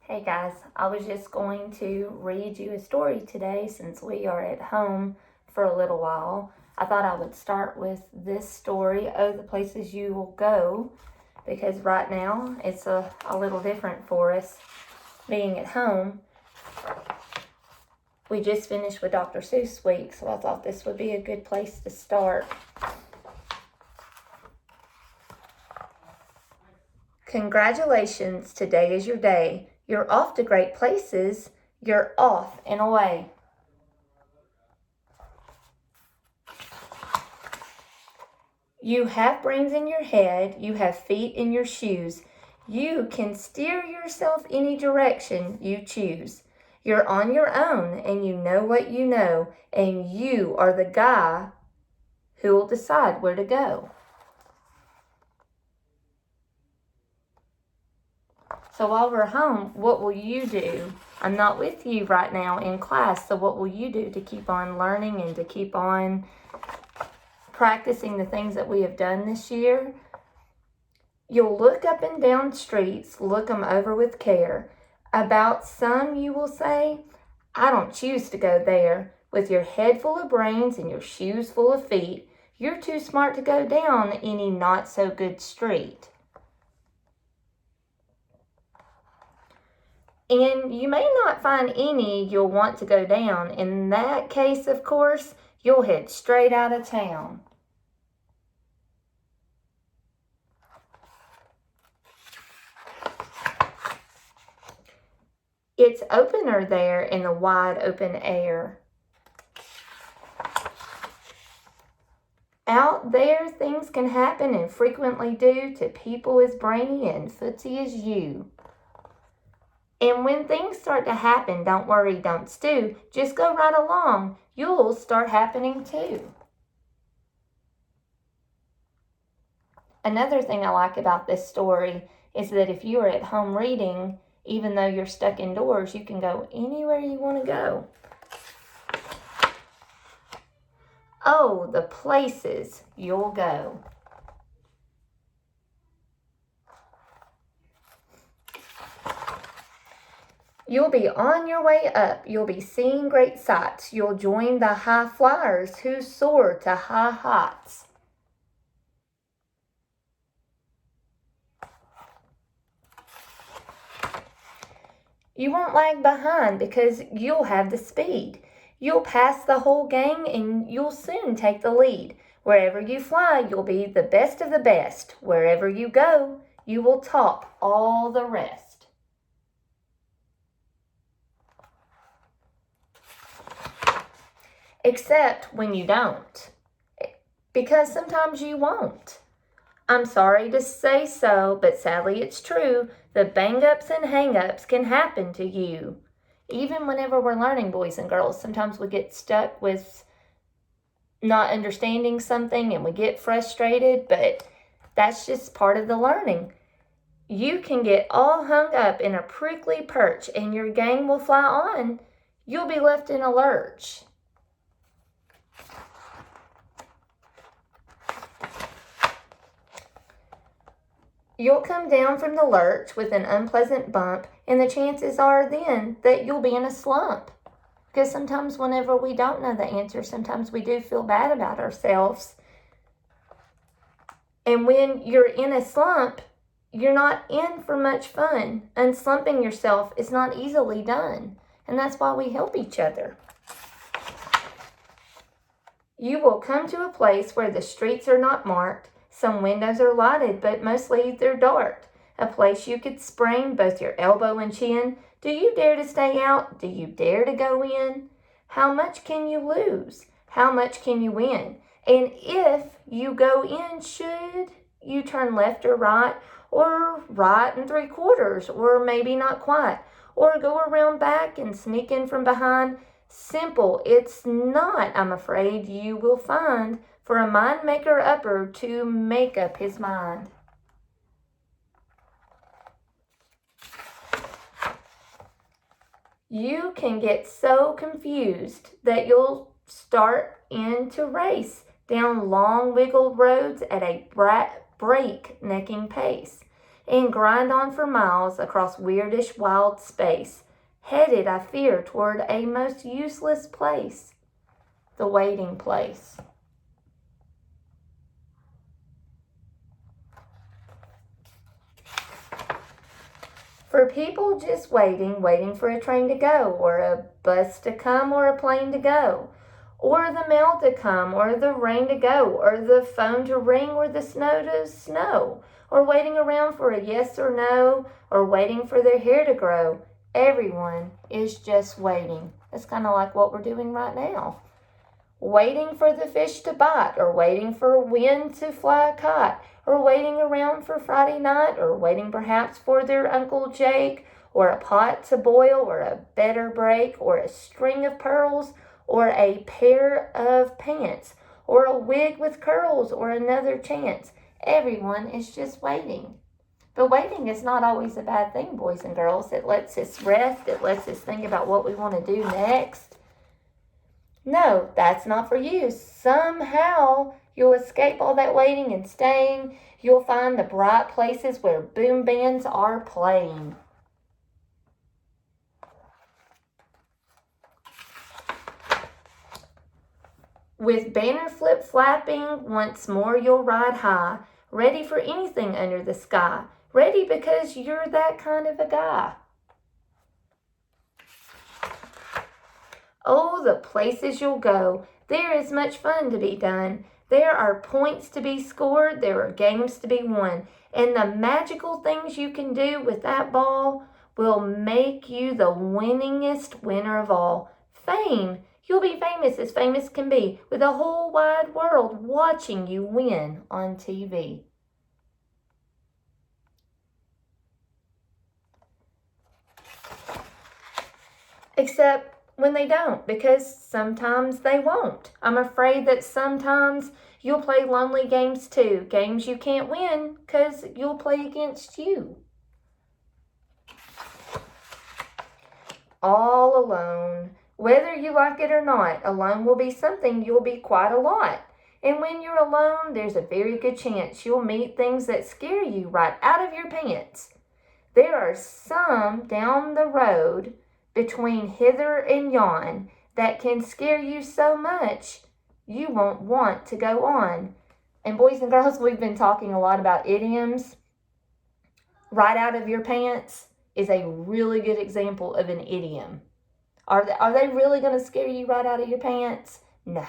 Hey guys, I was just going to read you a story today since we are at home for a little while. I thought I would start with this story, Oh, the Places You Will Go, because right now it's a little different for us being at home. We just finished with Dr. Seuss week, so I thought this would be a good place to start. Congratulations, today is your day. You're off to great places. You're off and away. You have brains in your head. You have feet in your shoes. You can steer yourself any direction you choose. You're on your own and you know what you know, and you are the guy who will decide where to go. So while we're home, what will you do? I'm not with you right now in class, so what will you do to keep on learning and to keep on practicing the things that we have done this year? You'll look up and down streets, look them over with care. About some you will say, I don't choose to go there. With your head full of brains and your shoes full of feet, you're too smart to go down any not so good street. And you may not find any you'll want to go down. In that case, of course, you'll head straight out of town. It's opener there in the wide open air. Out there, things can happen and frequently do to people as brainy and footsy as you. And when things start to happen, don't worry, don't stew. Just go right along. You'll start happening too. Another thing I like about this story is that if you are at home reading, even though you're stuck indoors, you can go anywhere you want to go. Oh, the places you'll go. You'll be on your way up. You'll be seeing great sights. You'll join the high flyers who soar to high heights. You won't lag behind because you'll have the speed. You'll pass the whole gang and you'll soon take the lead. Wherever you fly, you'll be the best of the best. Wherever you go, you will top all the rest. Except when you don't, because sometimes you won't. I'm sorry to say so, but sadly it's true. The bang-ups and hang-ups can happen to you. Even whenever we're learning, boys and girls, sometimes we get stuck with not understanding something and we get frustrated, but that's just part of the learning. You can get all hung up in a prickly perch and your gang will fly on. You'll be left in a lurch. You'll come down from the lurch with an unpleasant bump, and the chances are then that you'll be in a slump. Because sometimes whenever we don't know the answer, sometimes we do feel bad about ourselves. And when you're in a slump, you're not in for much fun. Unslumping yourself is not easily done. And that's why we help each other. You will come to a place where the streets are not marked. Some windows are lighted, but mostly they're dark. A place you could sprain both your elbow and chin. Do you dare to stay out? Do you dare to go in? How much can you lose? How much can you win? And if you go in, should you turn left or right and 3/4, or maybe not quite, or go around back and sneak in from behind? Simple, it's not, I'm afraid you will find, for a mind maker upper to make up his mind. You can get so confused that you'll start in to race down long wiggled roads at a break-necking pace. and grind on for miles across weirdish wild space, headed, I fear, toward a most useless place, the waiting place. For people just waiting for a train to go, or a bus to come, or a plane to go, or the mail to come, or the rain to go, or the phone to ring, or the snow to snow, or waiting around for a yes or no, or waiting for their hair to grow. Everyone is just waiting. That's kind of like what we're doing right now. Waiting for the fish to bite, or waiting for wind to fly a kite, or waiting around for Friday night, or waiting perhaps for their Uncle Jake, or a pot to boil, or a better break, or a string of pearls, or a pair of pants, or a wig with curls, or another chance. Everyone is just waiting. But waiting is not always a bad thing, boys and girls. It lets us rest. It lets us think about what we want to do next. No, that's not for you. Somehow you'll escape all that waiting and staying. You'll find the bright places where boom bands are playing. With banner flip flapping, once more you'll ride high, ready for anything under the sky. Ready because you're that kind of a guy. Oh, the places you'll go. There is much fun to be done. There are points to be scored. There are games to be won. And the magical things you can do with that ball will make you the winningest winner of all. Fame. You'll be famous as famous can be, with the whole wide world watching you win on TV. Except when they don't, because sometimes they won't. I'm afraid that sometimes you'll play lonely games too, games you can't win because you'll play against you. All alone. Whether you like it or not, alone will be something you'll be quite a lot. And when you're alone, there's a very good chance you'll meet things that scare you right out of your pants. There are some down the road between hither and yon that can scare you so much you won't want to go on. And boys and girls, we've been talking a lot about idioms. Right out of your pants is a really good example of an idiom. Are they really going to scare you right out of your pants? No.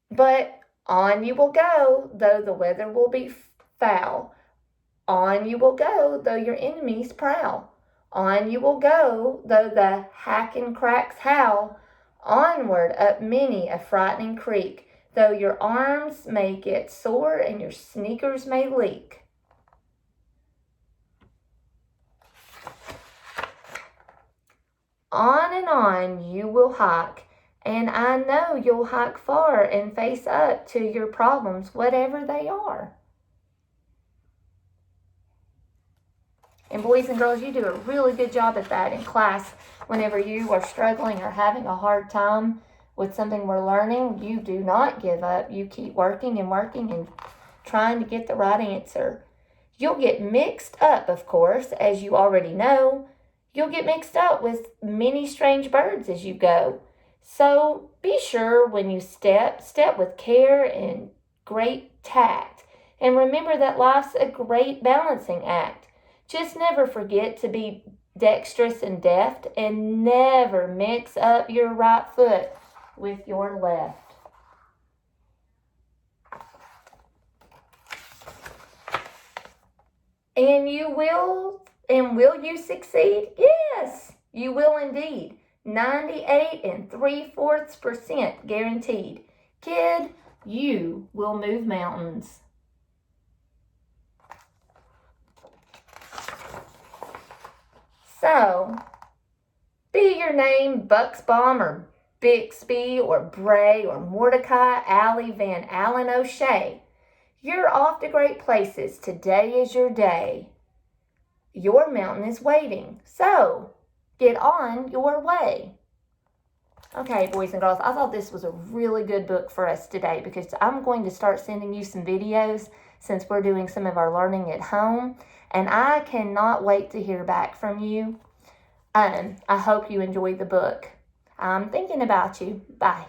But on you will go, though the weather will be foul. On you will go, though your enemies prowl. On you will go, though the hack and cracks howl. Onward up many a frightening creek, though your arms may get sore and your sneakers may leak. On you will hike, and I know you'll hike far and face up to your problems, whatever they are. And boys and girls, you do a really good job at that in class. Whenever you are struggling or having a hard time with something we're learning, you do not give up. You keep working and trying to get the right answer. You'll get mixed up, of course, as you already know. You'll get mixed up with many strange birds as you go. So be sure when you step with care and great tact. And remember that life's a great balancing act. Just never forget to be dexterous and deft, and never mix up your right foot with your left. Will you succeed? Yes, you will indeed. 98 3/4% guaranteed. Kid, you will move mountains. So, be your name Bucksbaum or Bixby or Bray or Mordecai Alley Van Allen O'Shea. You're off to great places. Today is your day. Your mountain is waiting. So, get on your way. Okay, boys and girls, I thought this was a really good book for us today because I'm going to start sending you some videos since we're doing some of our learning at home. And I cannot wait to hear back from you. I hope you enjoyed the book. I'm thinking about you. Bye.